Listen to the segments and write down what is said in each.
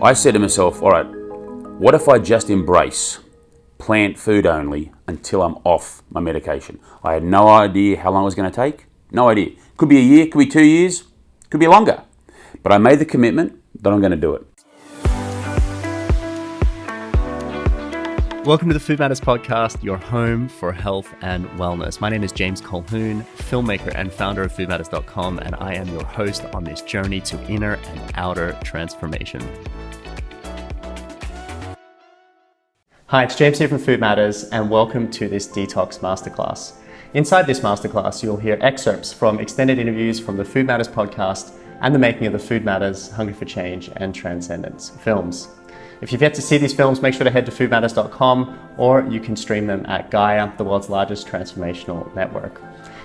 I said to myself, all right, what if I just embrace plant food only until I'm off my medication? I had no idea how long it was going to take. No idea. Could be a year, could be 2 years, could be longer. But I made the commitment that I'm going to do it. Welcome to the Food Matters Podcast, your home for health and wellness. My name is James Colquhoun, filmmaker and founder of foodmatters.com, and I am your host on this journey to inner and outer transformation. Hi, it's James here from Food Matters, and welcome to this Detox Masterclass. Inside this masterclass, you'll hear excerpts from extended interviews from the Food Matters podcast and the making of the Food Matters Hungry for Change and Transcendence films. If you've yet to see these films, make sure to head to foodmatters.com, or you can stream them at Gaia, the world's largest transformational network.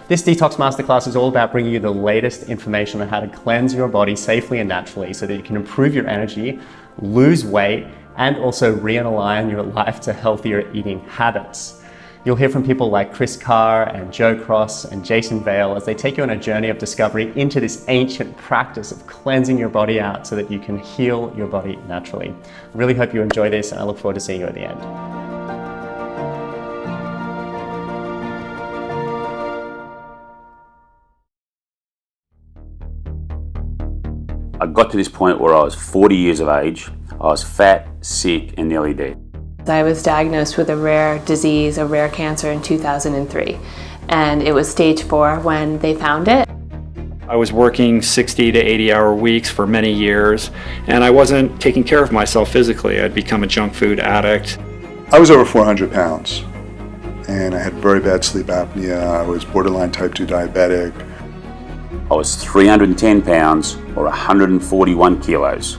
This Detox Masterclass is all about bringing you the latest information on how to cleanse your body safely and naturally so that you can improve your energy, lose weight, and also realign your life to healthier eating habits. You'll hear from people like Chris Carr and Joe Cross and Jason Vale as they take you on a journey of discovery into this ancient practice of cleansing your body out so that you can heal your body naturally. I really hope you enjoy this, and I look forward to seeing you at the end. I got to this point where I was 40 years of age. I was fat, sick, and nearly dead. I was diagnosed with a rare disease, a rare cancer in 2003, and it was stage 4 when they found it. I was working 60 to 80-hour weeks for many years, and I wasn't taking care of myself physically. I'd become a junk food addict. I was over 400 pounds, and I had very bad sleep apnea. I was borderline type 2 diabetic. I was 310 pounds or 141 kilos.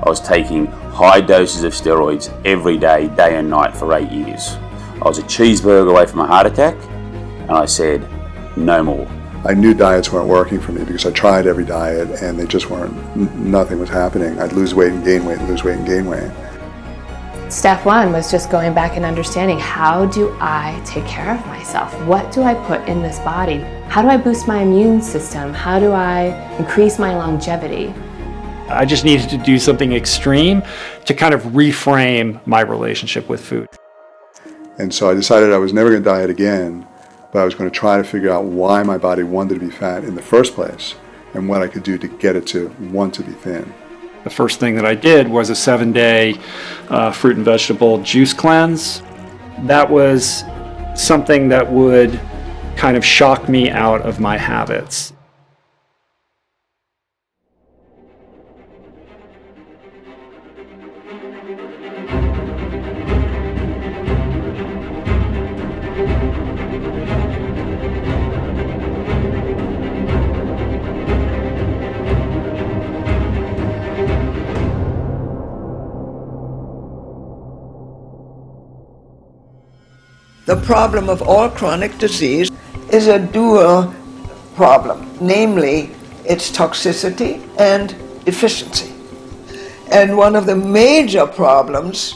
I was taking high doses of steroids every day, day and night for 8 years. I was a cheeseburger away from a heart attack, and I said, no more. I knew diets weren't working for me because I tried every diet and they just weren't, nothing was happening. I'd lose weight and gain weight, lose weight and gain weight. Step 1 was just going back and understanding, how do I take care of myself? What do I put in this body? How do I boost my immune system? How do I increase my longevity? I just needed to do something extreme to kind of reframe my relationship with food. And so I decided I was never going to diet again, but I was going to try to figure out why my body wanted to be fat in the first place and what I could do to get it to want to be thin. The first thing that I did was a 7-day fruit and vegetable juice cleanse. That was something that would kind of shock me out of my habits. The problem of all chronic disease is a dual problem, namely its toxicity and efficiency. And one of the major problems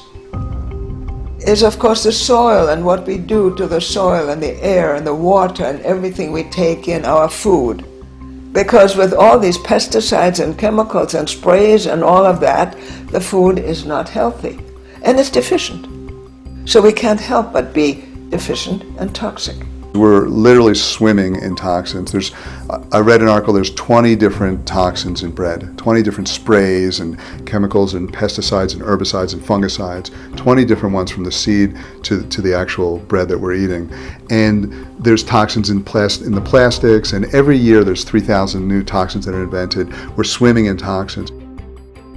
is, of course, the soil and what we do to the soil and the air and the water and everything we take in, our food. Because with all these pesticides and chemicals and sprays and all of that, the food is not healthy and it's deficient. So we can't help but be deficient and toxic. We're literally swimming in toxins. I read an article, there's 20 different toxins in bread, 20 different sprays and chemicals and pesticides and herbicides and fungicides, 20 different ones from the seed to the actual bread that we're eating. And there's toxins in the plastics, and every year there's 3,000 new toxins that are invented. We're swimming in toxins.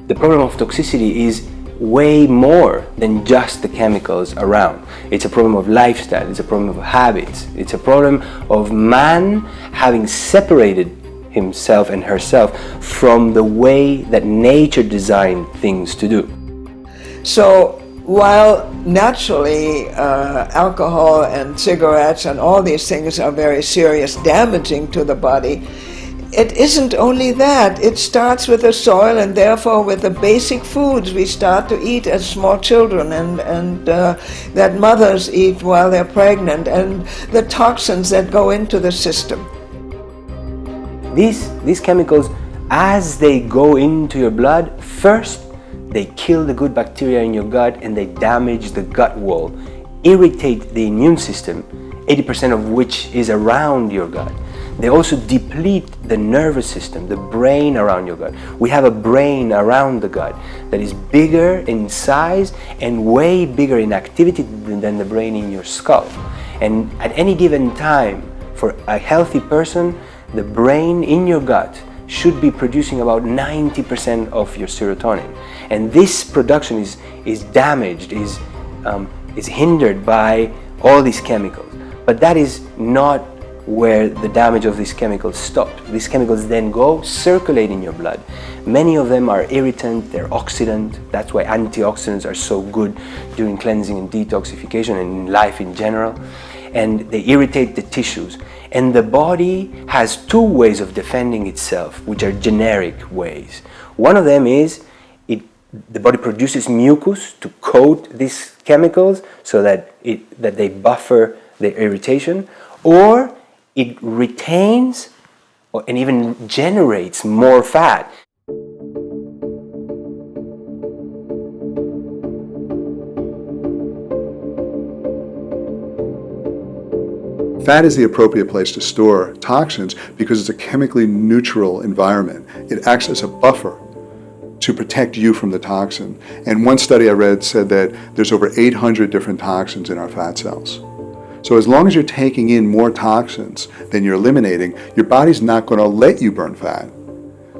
The problem of toxicity is way more than just the chemicals around. It's a problem of lifestyle, it's a problem of habits, it's a problem of man having separated himself and herself from the way that nature designed things to do. So while naturally alcohol and cigarettes and all these things are very serious, damaging to the body, it isn't only that. It starts with the soil and therefore with the basic foods we start to eat as small children and that mothers eat while they're pregnant, and the toxins that go into the system. These chemicals, as they go into your blood, first they kill the good bacteria in your gut and they damage the gut wall, irritate the immune system, 80% of which is around your gut. They also deplete the nervous system, the brain around your gut. We have a brain around the gut that is bigger in size and way bigger in activity than the brain in your skull. And at any given time, for a healthy person, the brain in your gut should be producing about 90% of your serotonin. And this production is damaged, is hindered by all these chemicals. But that is not where the damage of these chemicals stopped. These chemicals then go circulate in your blood. Many of them are irritant, they're oxidant. That's why antioxidants are so good during cleansing and detoxification and in life in general. And they irritate the tissues. And the body has two ways of defending itself, which are generic ways. One of them is the body produces mucus to coat these chemicals so that they buffer the irritation, or it retains and even generates more fat. Fat is the appropriate place to store toxins because it's a chemically neutral environment. It acts as a buffer to protect you from the toxin. And one study I read said that there's over 800 different toxins in our fat cells. So as long as you're taking in more toxins than you're eliminating, your body's not going to let you burn fat,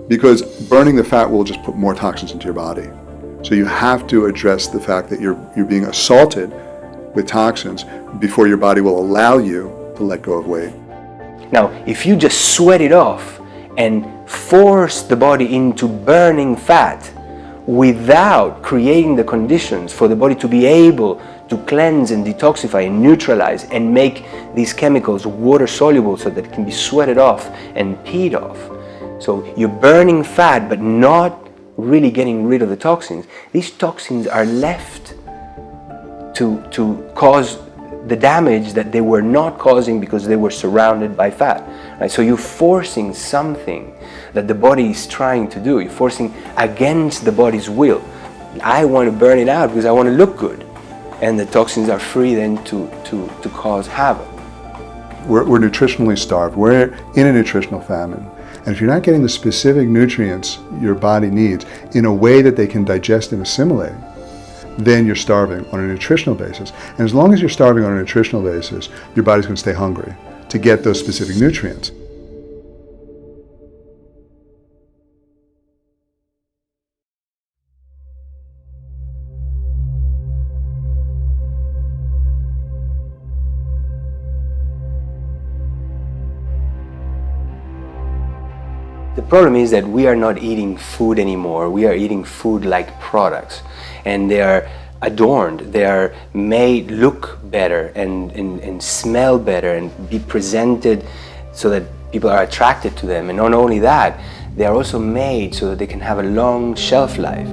because burning the fat will just put more toxins into your body. So you have to address the fact that you're being assaulted with toxins before your body will allow you to let go of weight. Now, if you just sweat it off and force the body into burning fat without creating the conditions for the body to be able to cleanse and detoxify and neutralize and make these chemicals water soluble so that it can be sweated off and peed off. So you're burning fat but not really getting rid of the toxins. These toxins are left to cause the damage that they were not causing because they were surrounded by fat. Right? So you're forcing something that the body is trying to do. You're forcing against the body's will. I want to burn it out because I want to look good. And the toxins are free then to cause havoc. We're nutritionally starved. We're in a nutritional famine. And if you're not getting the specific nutrients your body needs in a way that they can digest and assimilate, then you're starving on a nutritional basis. And as long as you're starving on a nutritional basis, your body's going to stay hungry to get those specific nutrients. The problem is that we are not eating food anymore. We are eating food like products, and they are adorned. They are made look better and smell better and be presented so that people are attracted to them. And not only that, they are also made so that they can have a long shelf life.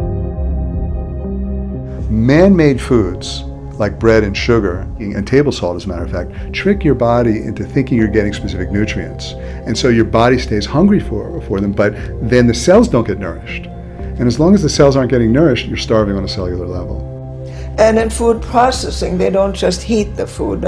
Man-made foods like bread and sugar and table salt, as a matter of fact, trick your body into thinking you're getting specific nutrients. And so your body stays hungry for them, but then the cells don't get nourished. And as long as the cells aren't getting nourished, you're starving on a cellular level. And in food processing, they don't just heat the food,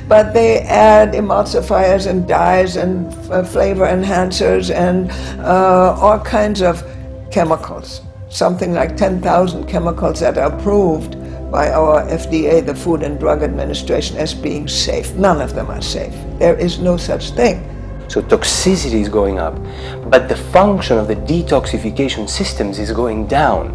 but they add emulsifiers and dyes and flavor enhancers and all kinds of chemicals. Something like 10,000 chemicals that are approved by our FDA, the Food and Drug Administration, as being safe. None of them are safe. There is no such thing. So toxicity is going up, but the function of the detoxification systems is going down.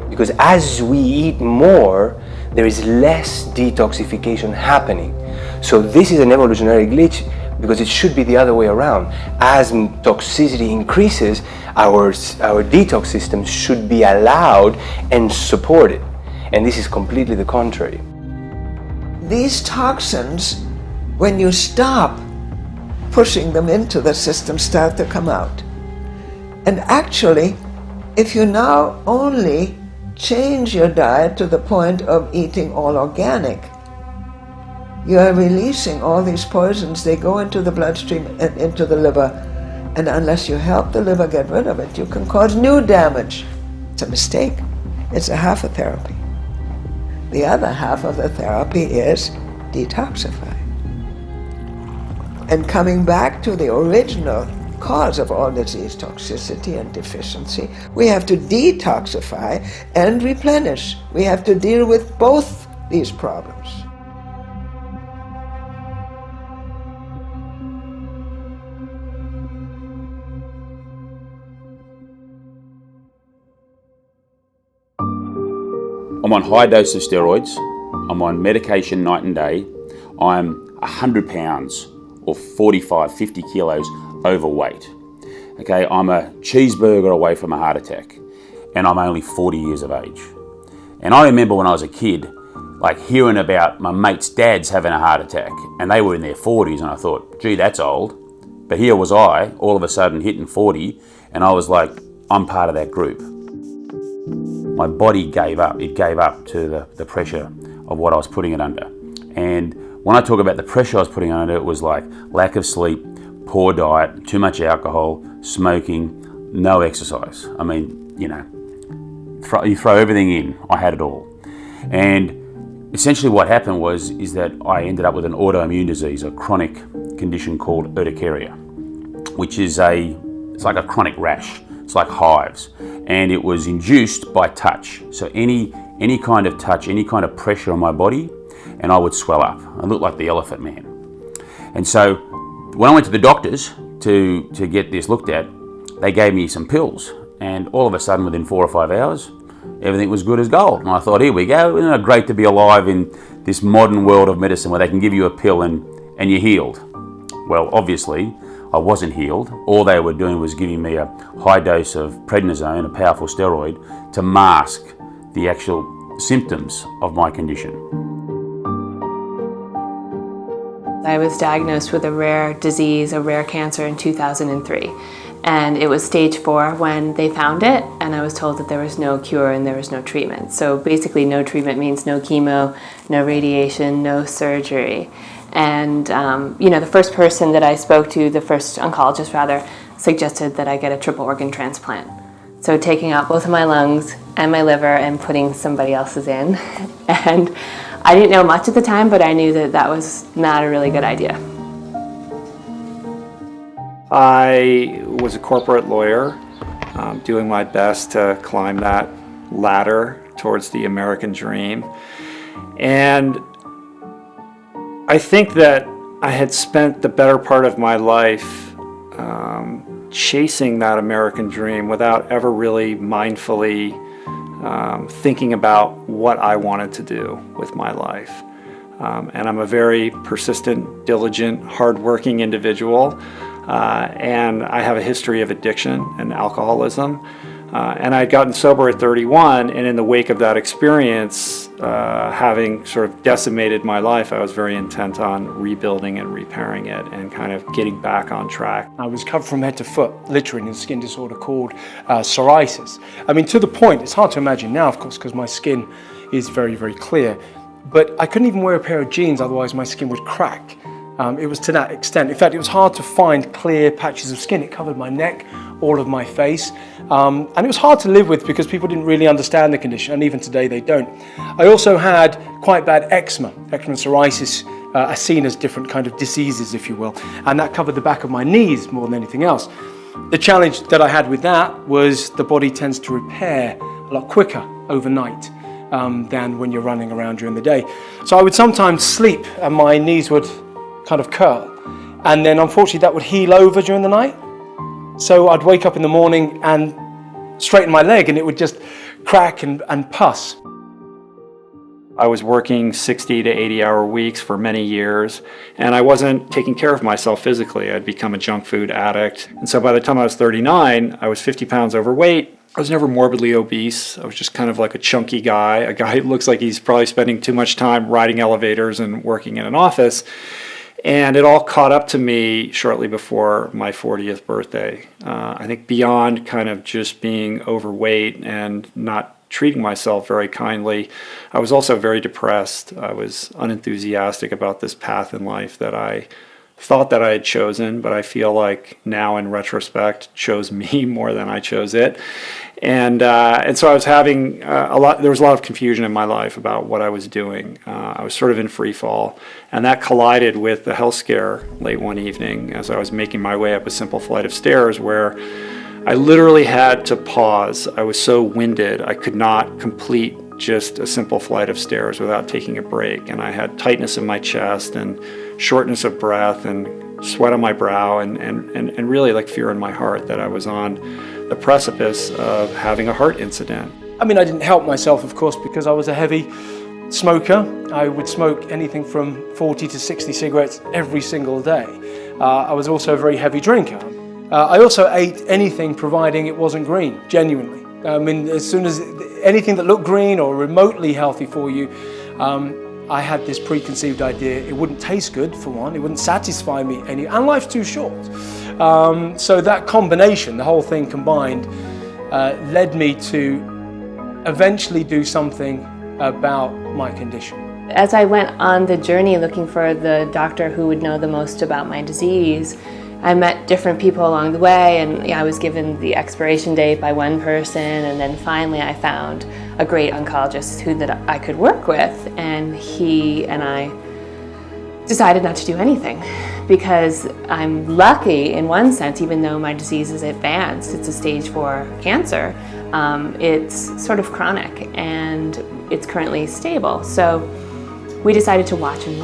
Because as we eat more, there is less detoxification happening. So this is an evolutionary glitch, because it should be the other way around. As toxicity increases, our detox systems should be allowed and supported. And this is completely the contrary. These toxins, when you stop pushing them into the system, start to come out. And actually, if you now only change your diet to the point of eating all organic, you are releasing all these poisons. They go into the bloodstream and into the liver. And unless you help the liver get rid of it, you can cause new damage. It's a mistake. It's a half a therapy. The other half of the therapy is detoxify. And coming back to the original cause of all disease, toxicity and deficiency, we have to detoxify and replenish. We have to deal with both these problems. I'm on high dose of steroids. I'm on medication night and day. I'm 100 pounds or 45, 50 kilos overweight. Okay, I'm a cheeseburger away from a heart attack, and I'm only 40 years of age. And I remember when I was a kid, like hearing about my mates' dads having a heart attack, and they were in their 40s, and I thought, gee, that's old. But here was I, all of a sudden hitting 40, and I was like, I'm part of that group. My body gave up. It gave up to the pressure of what I was putting it under. And when I talk about the pressure I was putting under, it was like lack of sleep, poor diet, too much alcohol, smoking, no exercise. I mean, you know, you throw everything in, I had it all. And essentially what happened is that I ended up with an autoimmune disease, a chronic condition called urticaria, which is it's like a chronic rash. It's like hives, and it was induced by touch. So any kind of touch, any kind of pressure on my body, and I would swell up. I looked like the Elephant Man. And so when I went to the doctors to get this looked at, they gave me some pills, and all of a sudden within 4 or 5 hours, everything was good as gold. And I thought, here we go, isn't it great to be alive in this modern world of medicine where they can give you a pill and you're healed? Well, obviously, I wasn't healed. All they were doing was giving me a high dose of prednisone, a powerful steroid, to mask the actual symptoms of my condition. I was diagnosed with a rare disease, a rare cancer in 2003. And it was stage 4 when they found it, and I was told that there was no cure and there was no treatment. So basically no treatment means no chemo, no radiation, no surgery. And the first person that I spoke to, the first oncologist rather, suggested that I get a triple organ transplant. So taking out both of my lungs and my liver and putting somebody else's in. And I didn't know much at the time, but I knew that was not a really good idea. I was a corporate lawyer, doing my best to climb that ladder towards the American dream. And I think that I had spent the better part of my life chasing that American dream without ever really mindfully thinking about what I wanted to do with my life. And I'm a very persistent, diligent, hardworking individual, and I have a history of addiction and alcoholism. And I'd gotten sober at 31, and in the wake of that experience, having sort of decimated my life, I was very intent on rebuilding and repairing it and kind of getting back on track. I was covered from head to foot, literally, in a skin disorder called psoriasis. I mean, to the point, it's hard to imagine now, of course, because my skin is very, very clear, but I couldn't even wear a pair of jeans, otherwise my skin would crack. It was to that extent. In fact, it was hard to find clear patches of skin. It covered my neck, all of my face, and it was hard to live with because people didn't really understand the condition, and even today they don't. I also had quite bad eczema. Eczema and psoriasis are seen as different kind of diseases, if you will, and that covered the back of my knees more than anything else. The challenge that I had with that was the body tends to repair a lot quicker overnight than when you're running around during the day. So I would sometimes sleep and my knees would kind of curl, and then unfortunately that would heal over during the night. So I'd wake up in the morning and straighten my leg and it would just crack and pus. I was working 60 to 80 hour weeks for many years, and I wasn't taking care of myself physically. I'd become a junk food addict. And so by the time I was 39, I was 50 pounds overweight. I was never morbidly obese. I was just kind of like a chunky guy, a guy who looks like he's probably spending too much time riding elevators and working in an office. And it all caught up to me shortly before my 40th birthday. I think beyond kind of just being overweight and not treating myself very kindly, I was also very depressed. I was unenthusiastic about this path in life that I thought that I had chosen, but I feel like now in retrospect chose me more than I chose it. And so I was having there was a lot of confusion in my life about what I was doing. I was sort of in free fall, and that collided with the health scare late one evening as I was making my way up a simple flight of stairs where I literally had to pause. I was so winded, I could not complete just a simple flight of stairs without taking a break. And I had tightness in my chest and shortness of breath and sweat on my brow and really like fear in my heart that I was on the precipice of having a heart incident. I mean, I didn't help myself, of course, because I was a heavy smoker. I would smoke anything from 40 to 60 cigarettes every single day. I was also a very heavy drinker. I also ate anything providing it wasn't green, genuinely. I mean, as soon as anything that looked green or remotely healthy for you, I had this preconceived idea it wouldn't taste good, for one, it wouldn't satisfy me and life's too short. So that combination, the whole thing combined, led me to eventually do something about my condition. As I went on the journey looking for the doctor who would know the most about my disease, I met different people along the way, and I was given the expiration date by one person, and then finally I found a great oncologist that I could work with, and he and I decided not to do anything because I'm lucky in one sense, even though my disease is advanced, it's a stage 4 cancer, it's sort of chronic and it's currently stable. So we decided to watch and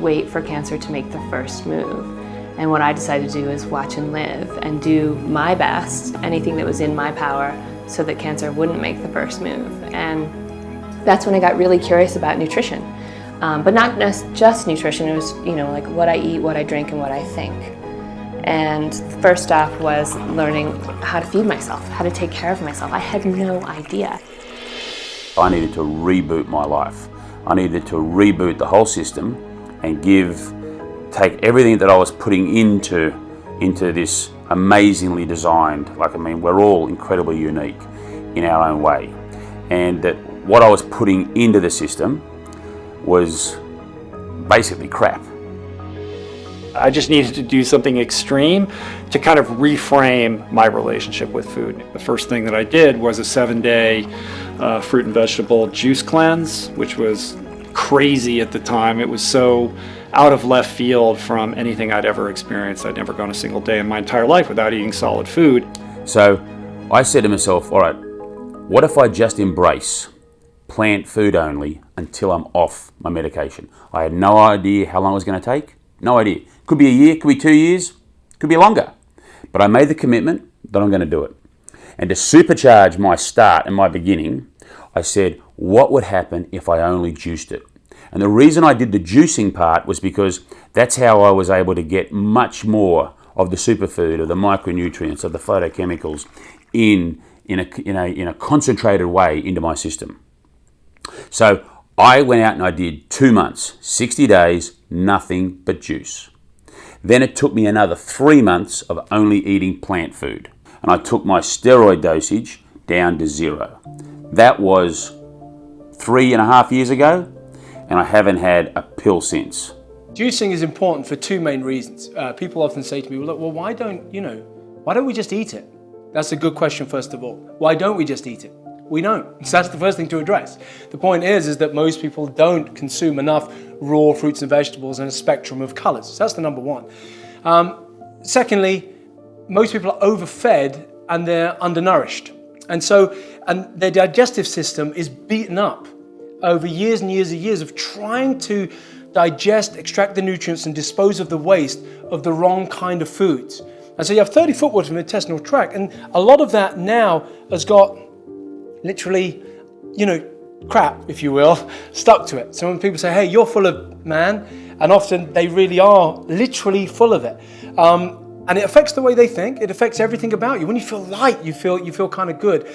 wait for cancer to make the first move. And what I decided to do is watch and live and do my best, anything that was in my power, so that cancer wouldn't make the first move. And that's when I got really curious about nutrition. But not just nutrition, it was, like what I eat, what I drink, and what I think. And the first stop was learning how to feed myself, how to take care of myself. I had no idea. I needed to reboot my life. I needed to reboot the whole system and take everything that I was putting into this amazingly designed, we're all incredibly unique in our own way. And that what I was putting into the system was basically crap. I just needed to do something extreme to kind of reframe my relationship with food. The first thing that I did was a 7-day fruit and vegetable juice cleanse, which was crazy at the time. It was so out of left field from anything I'd ever experienced. I'd never gone a single day in my entire life without eating solid food. So I said to myself, all right, what if I just embrace plant food only until I'm off my medication? I had no idea how long it was going to take. No idea. Could be a year, could be 2 years, could be longer. But I made the commitment that I'm going to do it. And to supercharge my start and my beginning, I said, what would happen if I only juiced it? And the reason I did the juicing part was because that's how I was able to get much more of the superfood, of the micronutrients, of the phytochemicals in a concentrated way into my system. So I went out and I did 2 months, 60 days, nothing but juice. Then it took me another 3 months of only eating plant food. And I took my steroid dosage down to 0. That was 3.5 years ago, and I haven't had a pill since. Juicing is important for 2 main reasons. People often say to me, well, why don't we just eat it? That's a good question, first of all. Why don't we just eat it? We don't. So that's the first thing to address. The point is that most people don't consume enough raw fruits and vegetables in a spectrum of colors. So that's the number one. Secondly, most people are overfed and they're undernourished. And their digestive system is beaten up over years and years and years of trying to digest, extract the nutrients and dispose of the waste of the wrong kind of foods. And so you have 30 footworth from the intestinal tract, and a lot of that now has got literally, crap, if you will, stuck to it. So when people say, hey, you're full of man, and often they really are literally full of it. And it affects the way they think. It affects everything about you. When you feel light, you feel kind of good.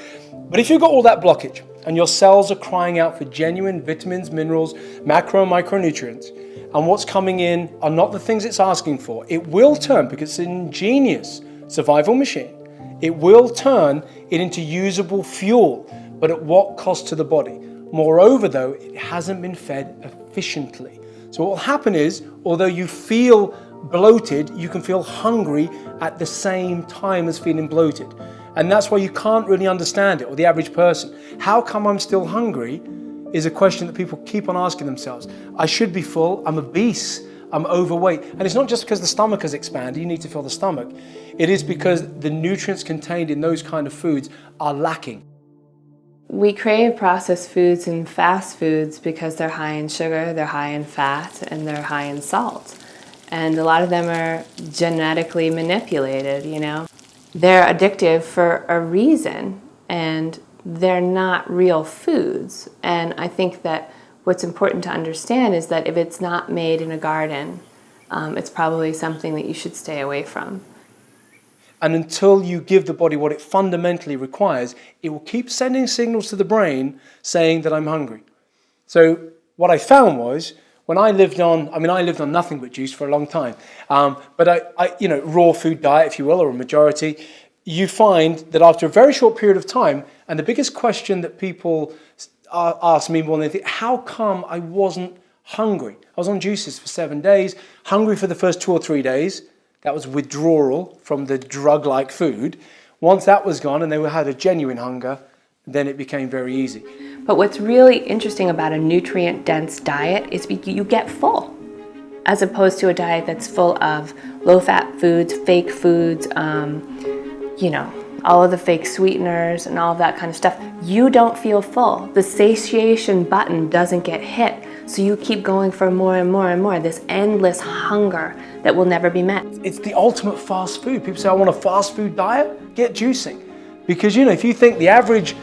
But if you've got all that blockage and your cells are crying out for genuine vitamins, minerals, macro and micronutrients, and what's coming in are not the things it's asking for, it will turn, because it's an ingenious survival machine, it will turn it into usable fuel, but at what cost to the body? Moreover, though, it hasn't been fed efficiently. So what will happen is, although you feel bloated, you can feel hungry at the same time as feeling bloated. And that's why you can't really understand it, or the average person. How come I'm still hungry is a question that people keep on asking themselves. I should be full, I'm obese, I'm overweight. And it's not just because the stomach has expanded, you need to fill the stomach. It is because the nutrients contained in those kind of foods are lacking. We crave processed foods and fast foods because they're high in sugar, they're high in fat, and they're high in salt. And a lot of them are genetically manipulated, you know. They're addictive for a reason, and they're not real foods. And I think that what's important to understand is that if it's not made in a garden, it's probably something that you should stay away from. And until you give the body what it fundamentally requires, it will keep sending signals to the brain saying that I'm hungry. So what I found was, when I lived on, I lived on nothing but juice for a long time. But raw food diet, if you will, or a majority, you find that after a very short period of time, and the biggest question that people ask me more than anything, how come I wasn't hungry? I was on juices for 7 days, hungry for the first 2 or 3 days. That was withdrawal from the drug-like food. Once that was gone and they had a genuine hunger, then it became very easy. But what's really interesting about a nutrient-dense diet is you get full, as opposed to a diet that's full of low-fat foods, fake foods, all of the fake sweeteners and all of that kind of stuff. You don't feel full. The satiation button doesn't get hit. So you keep going for more and more and more, this endless hunger that will never be met. It's the ultimate fast food. People say, I want a fast food diet, get juicing. Because if you think the average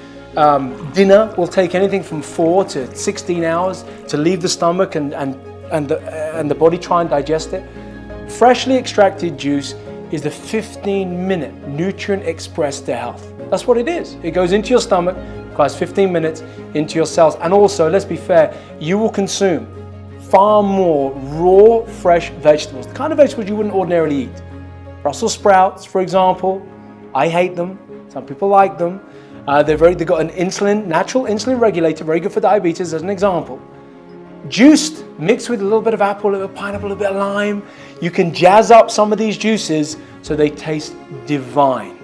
dinner will take anything from 4 to 16 hours to leave the stomach and the body try and digest it, freshly extracted juice is the 15-minute nutrient express to health. That's what it is. It goes into your stomach, requires 15 minutes into your cells. And also, let's be fair, you will consume far more raw, fresh vegetables, the kind of vegetables you wouldn't ordinarily eat. Brussels sprouts, for example, I hate them. Some people like them. They've got an natural insulin regulator, very good for diabetes as an example. Juiced, mixed with a little bit of apple, a little bit of pineapple, a little bit of lime. You can jazz up some of these juices so they taste divine.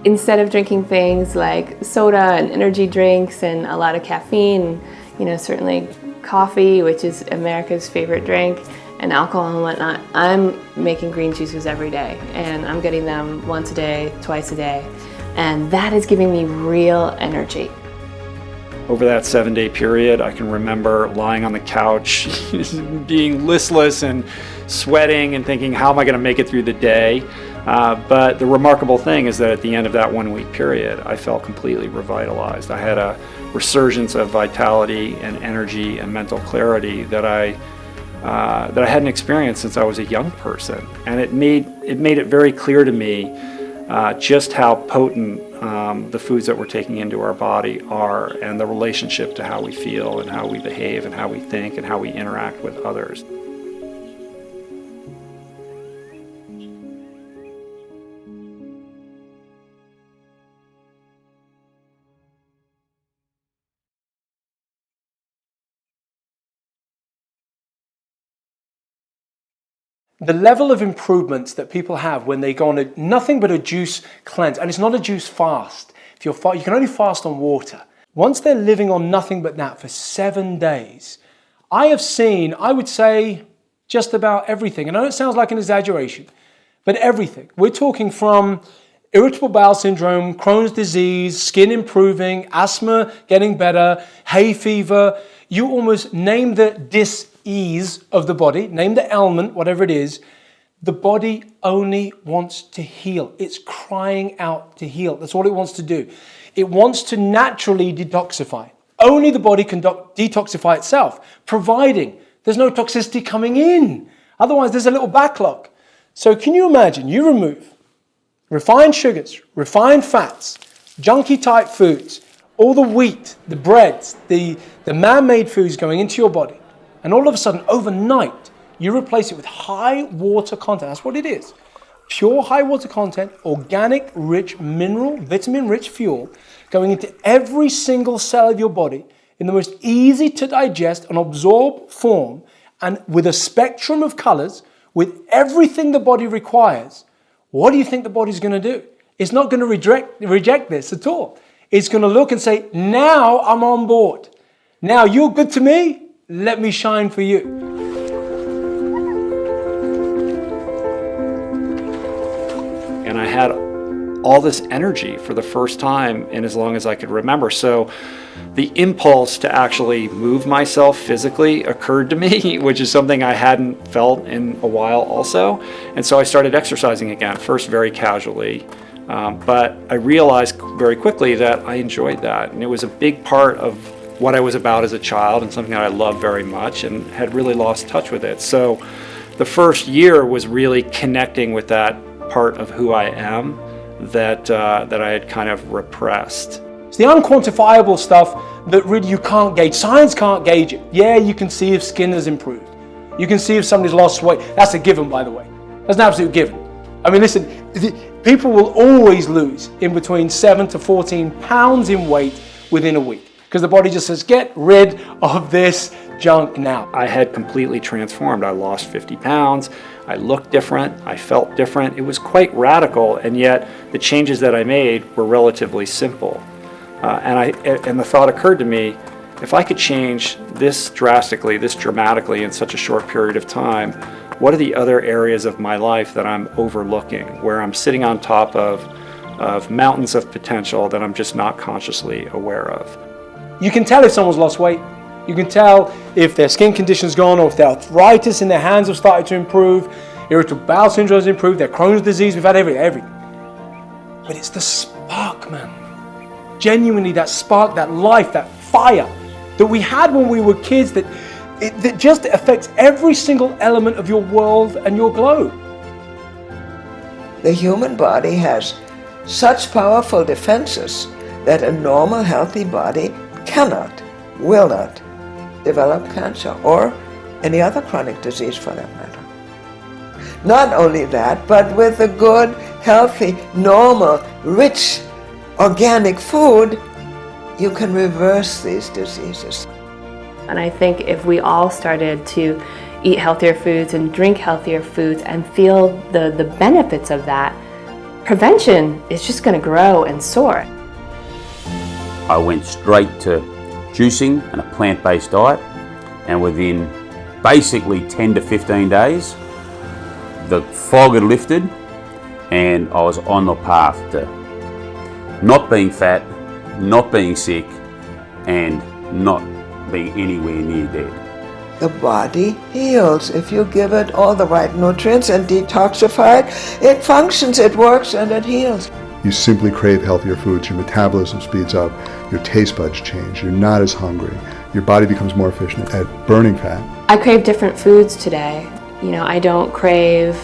Instead of drinking things like soda and energy drinks and a lot of caffeine, certainly coffee, which is America's favorite drink, and alcohol and whatnot, I'm making green juices every day, and I'm getting them once a day, twice a day, and that is giving me real energy. Over that 7-day period, I can remember lying on the couch, being listless and sweating and thinking, how am I going to make it through the day? But the remarkable thing is that at the end of that 1-week period, I felt completely revitalized. I had a resurgence of vitality and energy and mental clarity that I hadn't experienced since I was a young person. And it made it very clear to me just how potent the foods that we're taking into our body are, and the relationship to how we feel and how we behave and how we think and how we interact with others. The level of improvements that people have when they go on nothing but a juice cleanse, and it's not a juice fast. You can only fast on water. Once they're living on nothing but that for 7 days, I have seen, I would say, just about everything. And I know it sounds like an exaggeration, but everything. We're talking from irritable bowel syndrome, Crohn's disease, skin improving, asthma getting better, hay fever. You almost name the dis-ease of the body, name the ailment, whatever it is. The body only wants to heal. It's crying out to heal. That's all it wants to do. It wants to naturally detoxify. Only the body can detoxify itself, providing there's no toxicity coming in. Otherwise, there's a little backlog. So can you imagine, you remove refined sugars, refined fats, junky type foods, all the wheat, the breads, the man-made foods going into your body, and all of a sudden, overnight, you replace it with high water content. That's what it is. Pure high water content, organic, rich, mineral, vitamin-rich fuel going into every single cell of your body in the most easy to digest and absorb form, and with a spectrum of colors, with everything the body requires, what do you think the body's going to do? It's not going to reject this at all. It's going to look and say, now I'm on board. Now you're good to me, let me shine for you. And I had all this energy for the first time in as long as I could remember. So the impulse to actually move myself physically occurred to me, which is something I hadn't felt in a while also. And so I started exercising again, first very casually. But I realized very quickly that I enjoyed that. And it was a big part of what I was about as a child and something that I loved very much and had really lost touch with it. So the first year was really connecting with that part of who I am that I had kind of repressed. It's the unquantifiable stuff that really you can't gauge. Science can't gauge it. Yeah, you can see if skin has improved. You can see if somebody's lost weight. That's a given, by the way. That's an absolute given. I mean, listen, people will always lose in between 7 to 14 pounds in weight within a week because the body just says, get rid of this junk now. I had completely transformed. I lost 50 pounds. I looked different. I felt different. It was quite radical, and yet the changes that I made were relatively simple. And the thought occurred to me, if I could change this drastically, this dramatically in such a short period of time, what are the other areas of my life that I'm overlooking, where I'm sitting on top of mountains of potential that I'm just not consciously aware of? You can tell if someone's lost weight. You can tell if their skin condition's gone or if their arthritis in their hands have started to improve, irritable bowel syndrome has improved, their Crohn's disease, we've had everything. But it's the spark, man. Genuinely that spark, that life, that fire that we had when we were kids that just affects every single element of your world and your globe. The human body has such powerful defenses that a normal, healthy body cannot, will not develop cancer or any other chronic disease for that matter. Not only that, but with a good, healthy, normal, rich, organic food, you can reverse these diseases. And I think if we all started to eat healthier foods and drink healthier foods and feel the benefits of that, prevention is just going to grow and soar. I went straight to juicing and a plant-based diet, and within basically 10 to 15 days, the fog had lifted and I was on the path to not being fat, not being sick, and not being anywhere near dead. The body heals if you give it all the right nutrients and detoxify it. It functions, it works, and it heals. You simply crave healthier foods, your metabolism speeds up, your taste buds change, you're not as hungry, your body becomes more efficient at burning fat. I crave different foods today. You know, I don't crave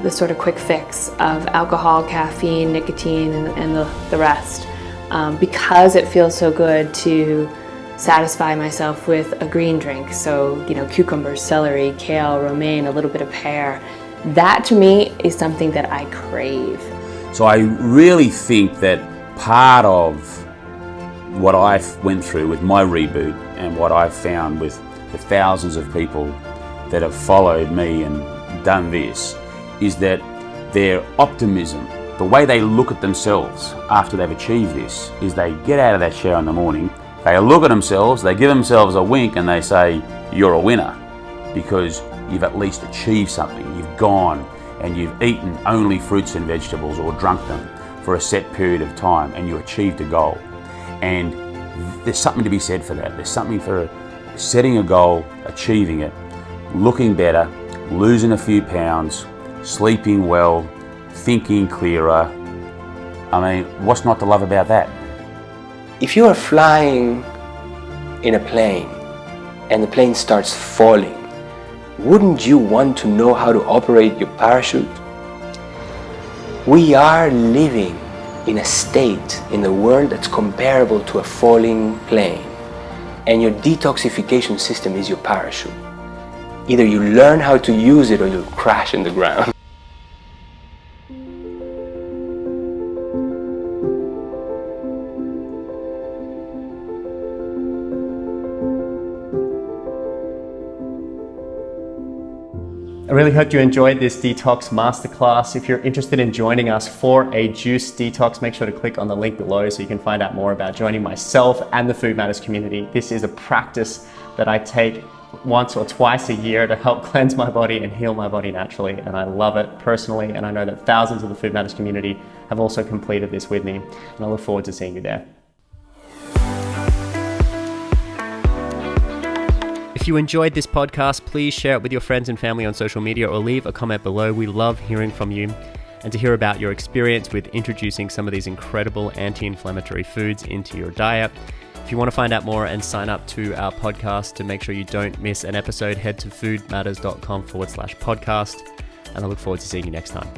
the sort of quick fix of alcohol, caffeine, nicotine, and the rest. Because it feels so good to satisfy myself with a green drink. So, you know, cucumbers, celery, kale, romaine, a little bit of pear. That to me is something that I crave. So I really think that part of what I went through with my reboot and what I've found with the thousands of people that have followed me and done this is that their optimism, the way they look at themselves after they've achieved this, is they get out of that shower in the morning, they look at themselves, they give themselves a wink and they say, you're a winner, because you've at least achieved something. You've gone and you've eaten only fruits and vegetables or drunk them for a set period of time and you achieved a goal. And there's something to be said for that. There's something for setting a goal, achieving it, looking better, losing a few pounds, sleeping well, thinking clearer. I mean, what's not to love about that? If you are flying in a plane and the plane starts falling, wouldn't you want to know how to operate your parachute? We are living in a state in the world that's comparable to a falling plane, and your detoxification system is your parachute. Either you learn how to use it or you'll crash in the ground. I really hope you enjoyed this detox masterclass. If you're interested in joining us for a juice detox, make sure to click on the link below so you can find out more about joining myself and the Food Matters community. This is a practice that I take once or twice a year to help cleanse my body and heal my body naturally, and I love it personally, and I know that thousands of the Food Matters community have also completed this with me, and I look forward to seeing you there. If you enjoyed this podcast, please share it with your friends and family on social media or leave a comment below. We love hearing from you and to hear about your experience with introducing some of these incredible anti-inflammatory foods into your diet. If you want to find out more and sign up to our podcast to make sure you don't miss an episode, head to foodmatters.com/podcast. And I look forward to seeing you next time.